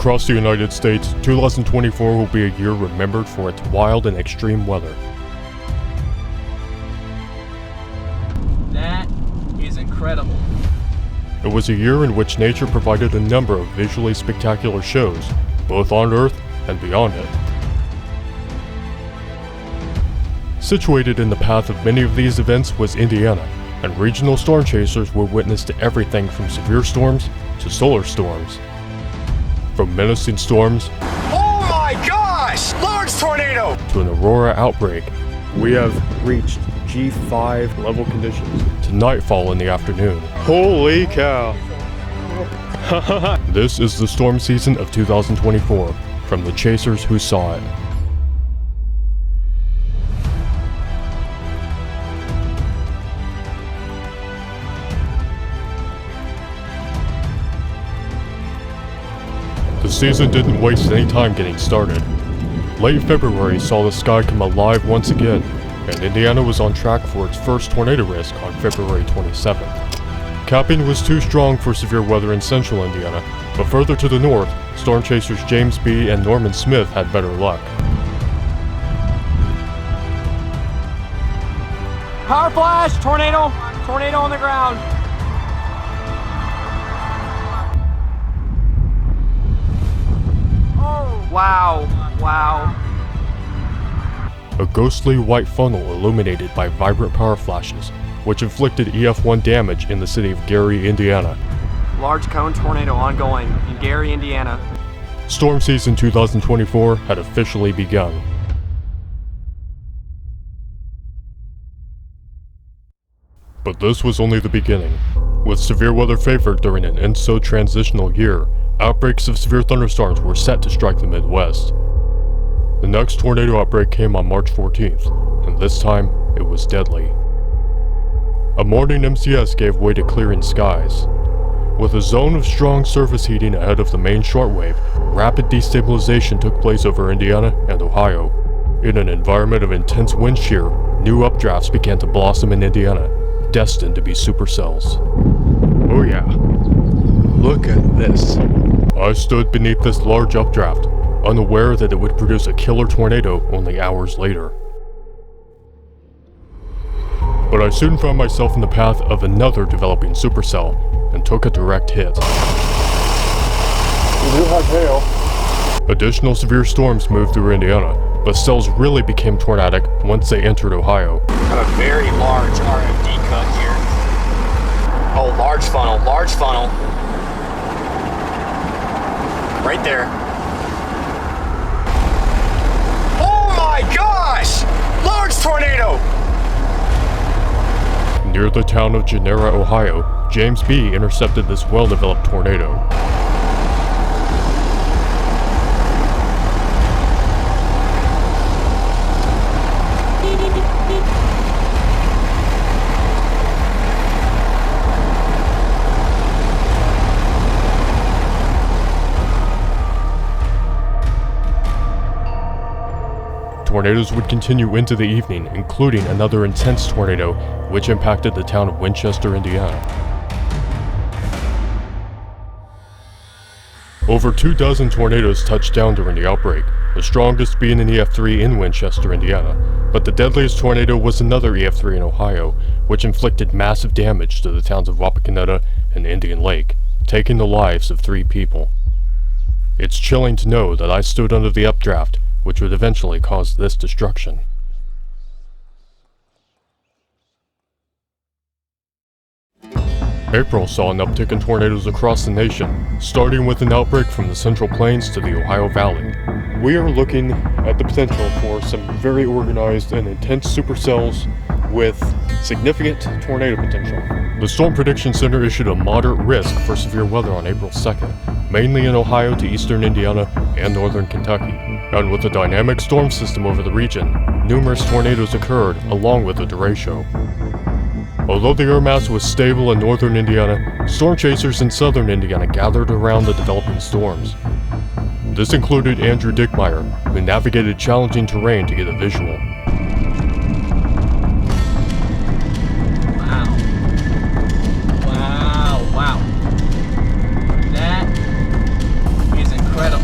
Across the United States, 2024 will be a year remembered for its wild and extreme weather. That is incredible. It was a year in which nature provided a number of visually spectacular shows, both on Earth and beyond it. Situated in the path of many of these events was Indiana, and regional storm chasers were witness to everything from severe storms to solar storms. From menacing storms oh my gosh! Large tornado! to an aurora outbreak, we have reached G5 level conditions to nightfall in the afternoon. Holy cow! This is the storm season of 2024, from the chasers who saw it. The season didn't waste any time getting started. Late February saw the sky come alive once again, and Indiana was on track for its first tornado risk on February 27th. Capping was too strong for severe weather in central Indiana, but further to the north, storm chasers James B. and Norman Smith had better luck. Power flash! Tornado! Tornado on the ground! Oh! Wow! Wow! A ghostly white funnel illuminated by vibrant power flashes, which inflicted EF1 damage in the city of Gary, Indiana. Large cone tornado ongoing in Gary, Indiana. Storm season 2024 had officially begun. But this was only the beginning. With severe weather favored during an ENSO transitional year, outbreaks of severe thunderstorms were set to strike the Midwest. The next tornado outbreak came on March 14th, and this time, it was deadly. A morning MCS gave way to clearing skies. With a zone of strong surface heating ahead of the main shortwave, rapid destabilization took place over Indiana and Ohio. In an environment of intense wind shear, new updrafts began to blossom in Indiana, destined to be supercells. Oh yeah. Look at this. I stood beneath this large updraft, unaware that it would produce a killer tornado only hours later. But I soon found myself in the path of another developing supercell, and took a direct hit. We do have hail. Additional severe storms moved through Indiana, but cells really became tornadic once they entered Ohio. Have a very large RFD cut here. Oh, large funnel, large funnel. Right there. Oh my gosh! Large tornado! Near the town of Genera, Ohio, James B. intercepted this well-developed tornado. Tornadoes would continue into the evening, including another intense tornado, which impacted the town of Winchester, Indiana. Over 24 tornadoes touched down during the outbreak, the strongest being an EF3 in Winchester, Indiana, but the deadliest tornado was another EF3 in Ohio, which inflicted massive damage to the towns of Wapakoneta and Indian Lake, taking the lives of 3 people. It's chilling to know that I stood under the updraft, which would eventually cause this destruction. April saw an uptick in tornadoes across the nation, starting with an outbreak from the Central Plains to the Ohio Valley. We are looking at the potential for some very organized and intense supercells with significant tornado potential. The Storm Prediction Center issued a moderate risk for severe weather on April 2nd, mainly in Ohio to eastern Indiana and northern Kentucky. And with a dynamic storm system over the region, numerous tornadoes occurred along with a derecho. Although the air mass was stable in northern Indiana, storm chasers in southern Indiana gathered around the developing storms. This included Andrew Dickmeyer, who navigated challenging terrain to get a visual. Wow. That is incredible.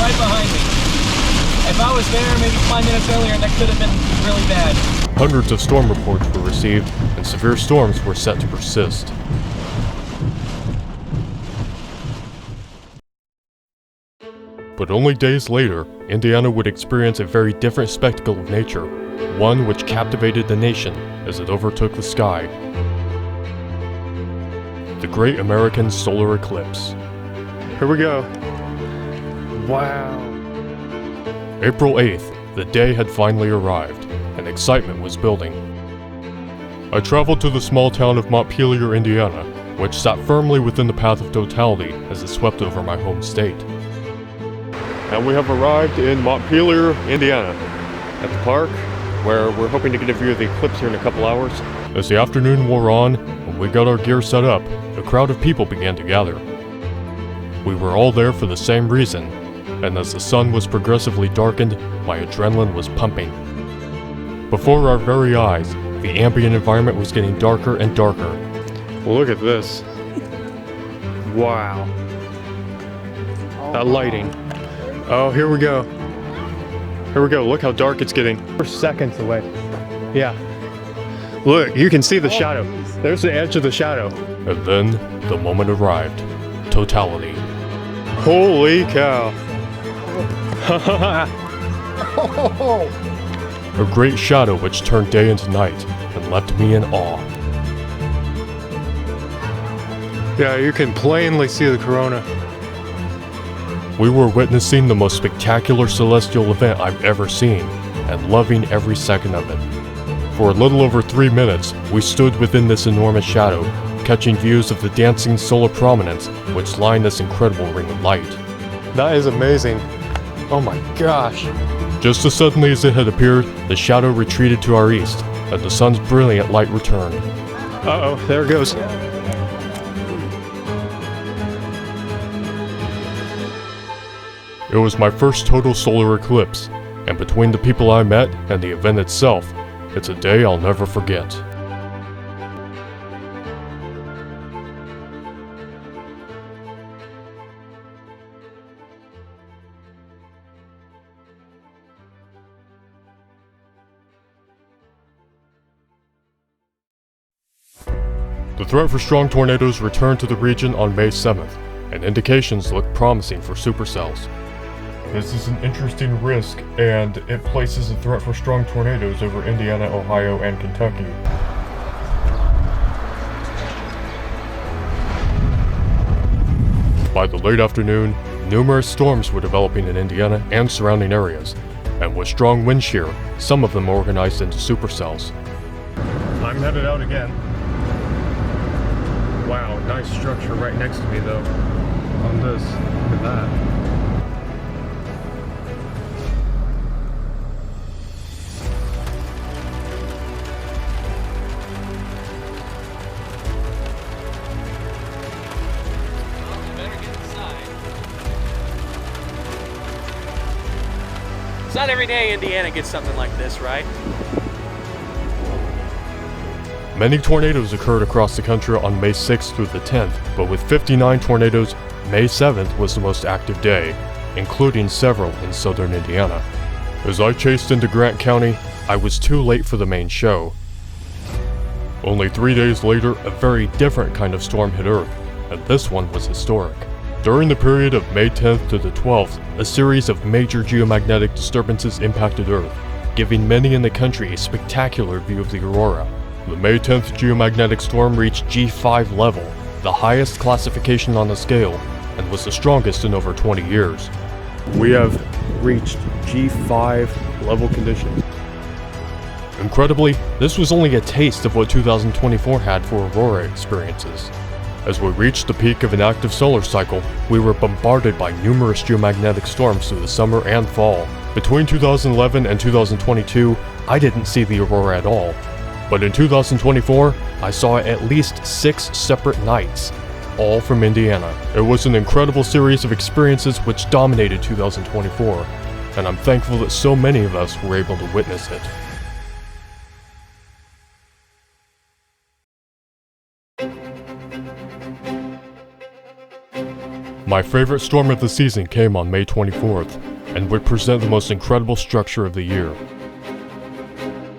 right behind me. If I was there maybe 5 minutes earlier, that could have been really bad. Hundreds of storm reports were received, and severe storms were set to persist. But only days later, Indiana would experience a very different spectacle of nature, one which captivated the nation as it overtook the sky. The Great American Solar Eclipse. Here we go. Wow. April 8th, the day had finally arrived, and excitement was building. I traveled to the small town of Montpelier, Indiana, which sat firmly within the path of totality as it swept over my home state. And we have arrived in Montpelier, Indiana, at the park, where we're hoping to get a view of the eclipse here in a couple hours. As the afternoon wore on, and we got our gear set up, a crowd of people began to gather. We were all there for the same reason, and as the sun was progressively darkened, my adrenaline was pumping. Before our very eyes, the ambient environment was getting darker and darker. Well, look at this. Wow. That lighting. Oh, here we go. Here we go. Look how dark it's getting. We're seconds away. Yeah. Look, you can see the shadow. There's the edge of the shadow. And then, the moment arrived. Totality. Holy cow. A great shadow which turned day into night, and left me in awe. Yeah, you can plainly see the corona. We were witnessing the most spectacular celestial event I've ever seen, and loving every second of it. For a little over 3 minutes, we stood within this enormous shadow, catching views of the dancing solar prominence which lined this incredible ring of light. That is amazing. Oh my gosh. Just as suddenly as it had appeared, the shadow retreated to our east, and the sun's brilliant light returned. Uh-oh, there it goes. It was my first total solar eclipse, and between the people I met and the event itself, it's a day I'll never forget. The threat for strong tornadoes returned to the region on May 7th, and indications look promising for supercells. This is an interesting risk, and it places a threat for strong tornadoes over Indiana, Ohio, and Kentucky. By the late afternoon, numerous storms were developing in Indiana and surrounding areas, and with strong wind shear, some of them organized into supercells. I'm headed out again. Wow, nice structure right next to me though. On this, look at that. It's not every day Indiana gets something like this, right? Many tornadoes occurred across the country on May 6th through the 10th, but with 59 tornadoes, May 7th was the most active day, including several in southern Indiana. As I chased into Grant County, I was too late for the main show. Only 3 days later, a very different kind of storm hit Earth, and this one was historic. During the period of May 10th to the 12th, a series of major geomagnetic disturbances impacted Earth, giving many in the country a spectacular view of the aurora. The May 10th geomagnetic storm reached G5 level, the highest classification on the scale, and was the strongest in over 20 years. We have reached G5 level conditions. Incredibly, this was only a taste of what 2024 had for aurora experiences. As we reached the peak of an active solar cycle, we were bombarded by numerous geomagnetic storms through the summer and fall. Between 2011 and 2022, I didn't see the aurora at all. But in 2024, I saw it at least 6 separate nights, all from Indiana. It was an incredible series of experiences which dominated 2024, and I'm thankful that so many of us were able to witness it. My favorite storm of the season came on May 24th, and would present the most incredible structure of the year.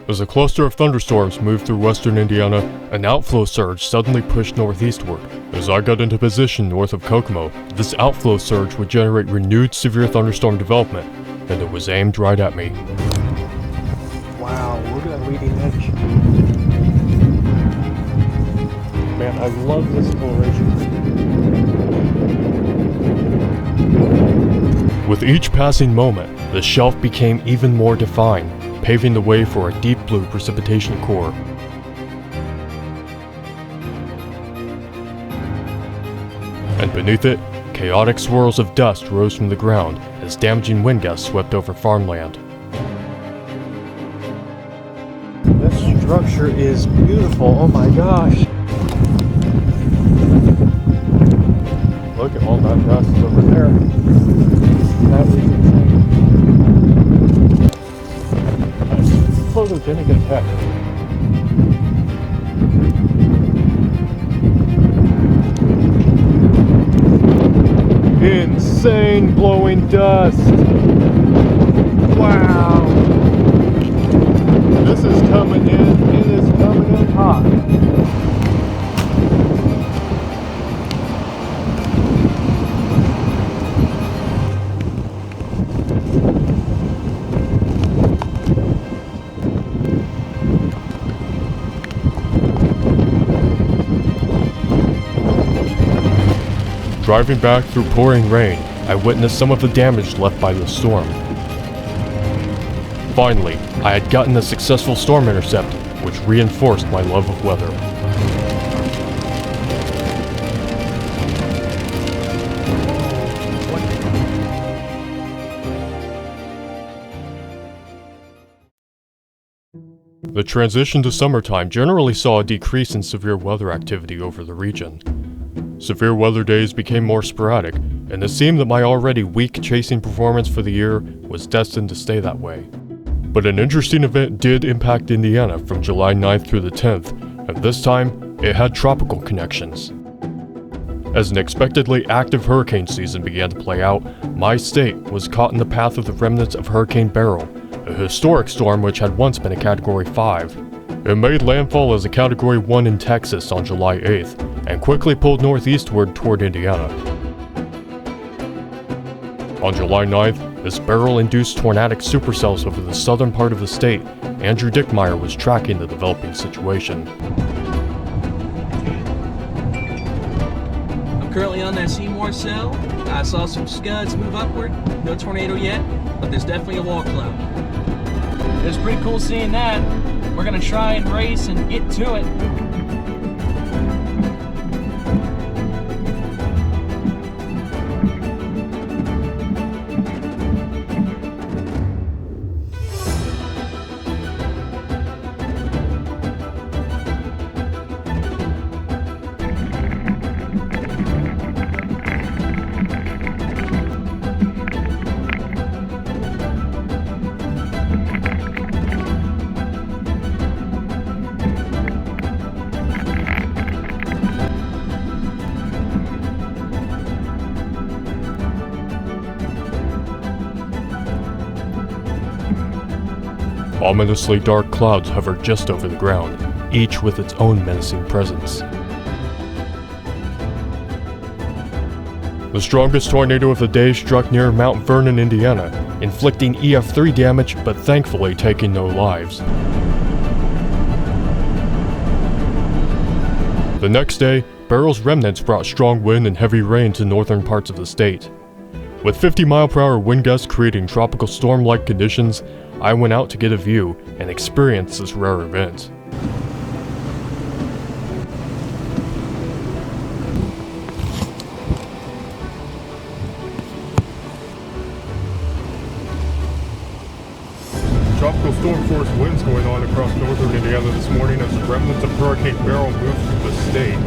As a cluster of thunderstorms moved through western Indiana, an outflow surge suddenly pushed northeastward. As I got into position north of Kokomo, this outflow surge would generate renewed severe thunderstorm development, and it was aimed right at me. Wow, look at that leading edge. Man, I love this coloration. With each passing moment, the shelf became even more defined, paving the way for a deep blue precipitation core. And beneath it, chaotic swirls of dust rose from the ground as damaging wind gusts swept over farmland. This structure is beautiful, oh my gosh. Look at all that dust over there. That is insane. Photogenic as heck. Insane blowing dust. Wow. This is coming in. It is coming in hot. Driving back through pouring rain, I witnessed some of the damage left by the storm. Finally, I had gotten a successful storm intercept, which reinforced my love of weather. The transition to summertime generally saw a decrease in severe weather activity over the region. Severe weather days became more sporadic, and it seemed that my already weak chasing performance for the year was destined to stay that way. But an interesting event did impact Indiana from July 9th through the 10th, and this time, it had tropical connections. As an expectedly active hurricane season began to play out, my state was caught in the path of the remnants of Hurricane Beryl, a historic storm which had once been a Category 5. It made landfall as a Category 1 in Texas on July 8th, and quickly pulled northeastward toward Indiana. On July 9th, as Beryl-induced tornadic supercells over the southern part of the state, Andrew Dickmeyer was tracking the developing situation. I'm currently on that Seymour cell. I saw some scuds move upward. No tornado yet, but there's definitely a wall cloud. It was pretty cool seeing that. We're gonna try and race and get to it. Ominously dark clouds hovered just over the ground, each with its own menacing presence. The strongest tornado of the day struck near Mount Vernon, Indiana, inflicting EF3 damage but thankfully taking no lives. The next day, Beryl's remnants brought strong wind and heavy rain to northern parts of the state. With 50-mile-per-hour wind gusts creating tropical storm-like conditions, I went out to get a view and experience this rare event. Tropical storm force winds going on across northern Indiana this morning as remnants of Hurricane Beryl moved through the state.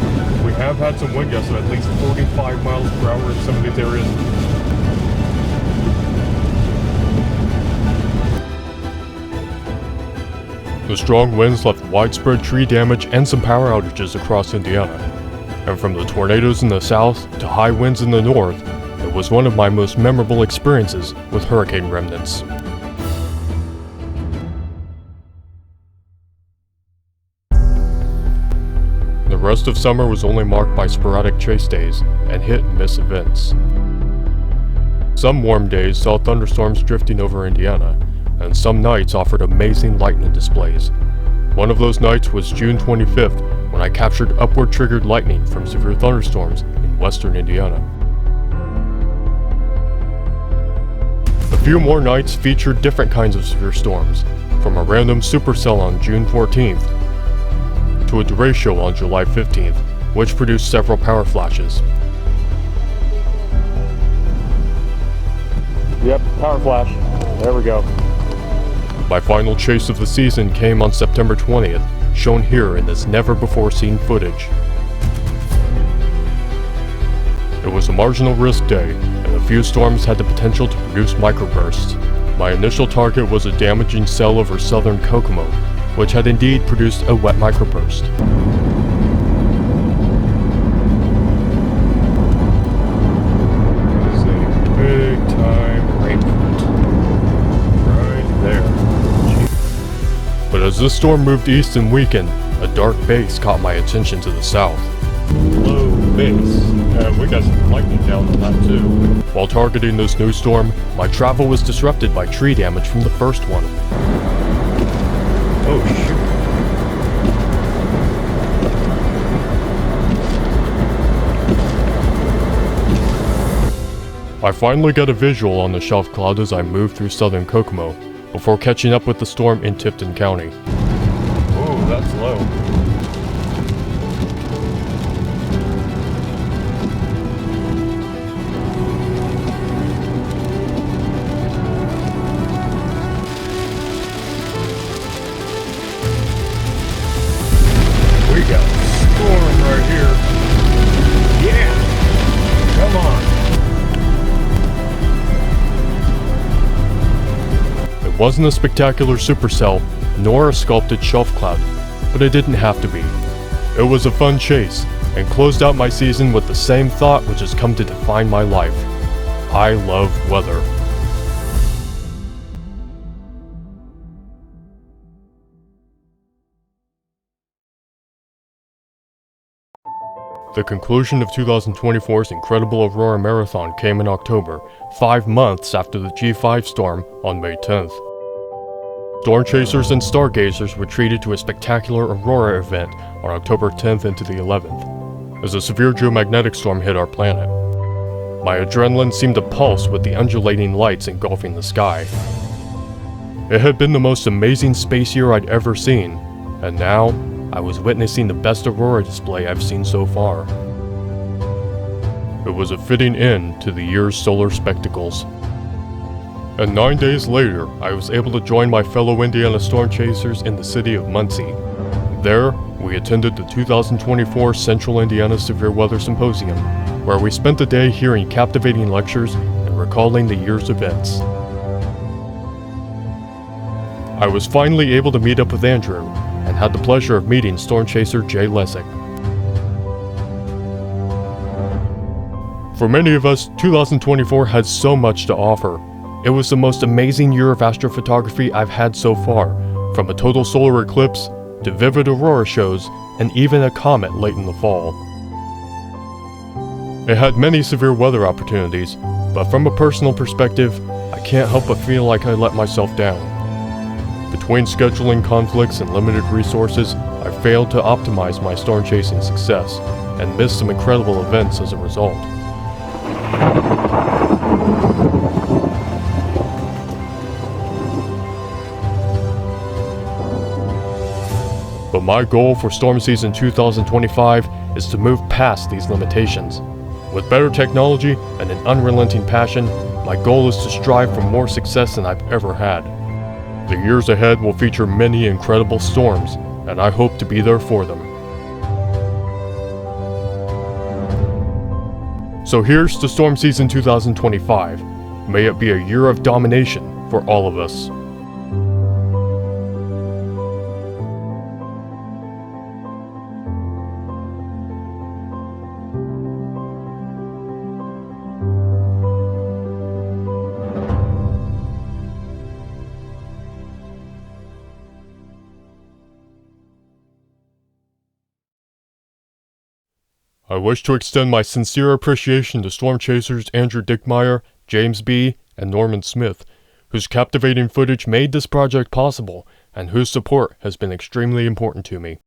We have had some wind gusts of at least 45 miles per hour in some of these areas. The strong winds left widespread tree damage and some power outages across Indiana. And from the tornadoes in the south to high winds in the north, was one of my most memorable experiences with hurricane remnants. The rest of summer was only marked by sporadic chase days and hit-and-miss events. Some warm days saw thunderstorms drifting over Indiana, and some nights offered amazing lightning displays. One of those nights was June 25th, when I captured upward-triggered lightning from severe thunderstorms in western Indiana. A few more nights featured different kinds of severe storms, from a random supercell on June 14th to a derecho on July 15th, which produced several power flashes. Yep, power flash. There we go. My final chase of the season came on September 20th, shown here in this never-before-seen footage. It was a marginal risk day, and a few storms had the potential to produce microbursts. My initial target was a damaging cell over southern Kokomo, which had indeed produced a wet microburst. This is a big-time rainfall. Right there. But as this storm moved east and weakened, a dark base caught my attention to the south. Low base. We got some lightning down on that too. While targeting this new storm, my travel was disrupted by tree damage from the first one. Oh shoot. I finally got a visual on the shelf cloud as I moved through southern Kokomo, before catching up with the storm in Tipton County. Ooh, that's low. We got a storm right here. Yeah! Come on. It wasn't a spectacular supercell, nor a sculpted shelf cloud, but it didn't have to be. It was a fun chase, and closed out my season with the same thought which has come to define my life. I love weather. The conclusion of 2024's incredible Aurora Marathon came in October, 5 months after the G5 storm on May 10th. Storm chasers and stargazers were treated to a spectacular Aurora event on October 10th into the 11th, as a severe geomagnetic storm hit our planet. My adrenaline seemed to pulse with the undulating lights engulfing the sky. It had been the most amazing space year I'd ever seen, and now, I was witnessing the best Aurora display I've seen so far. It was a fitting end to the year's solar spectacles. And 9 days later, I was able to join my fellow Indiana storm chasers in the city of Muncie. There, we attended the 2024 Central Indiana Severe Weather Symposium, where we spent the day hearing captivating lectures and recalling the year's events. I was finally able to meet up with Andrew, and had the pleasure of meeting storm chaser Jay Lesick. For many of us, 2024 had so much to offer. It was the most amazing year of astrophotography I've had so far, from a total solar eclipse, to vivid aurora shows, and even a comet late in the fall. It had many severe weather opportunities, but from a personal perspective, I can't help but feel like I let myself down. Between scheduling conflicts and limited resources, I failed to optimize my storm chasing success, and missed some incredible events as a result. But my goal for storm season 2025 is to move past these limitations. With better technology and an unrelenting passion, my goal is to strive for more success than I've ever had. The years ahead will feature many incredible storms, and I hope to be there for them. So here's to storm season 2025. May it be a year of domination for all of us. I wish to extend my sincere appreciation to storm chasers Andrew Dickmeyer, James B., and Norman Smith, whose captivating footage made this project possible, and whose support has been extremely important to me.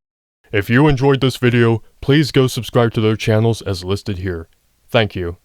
If you enjoyed this video, please go subscribe to their channels as listed here. Thank you.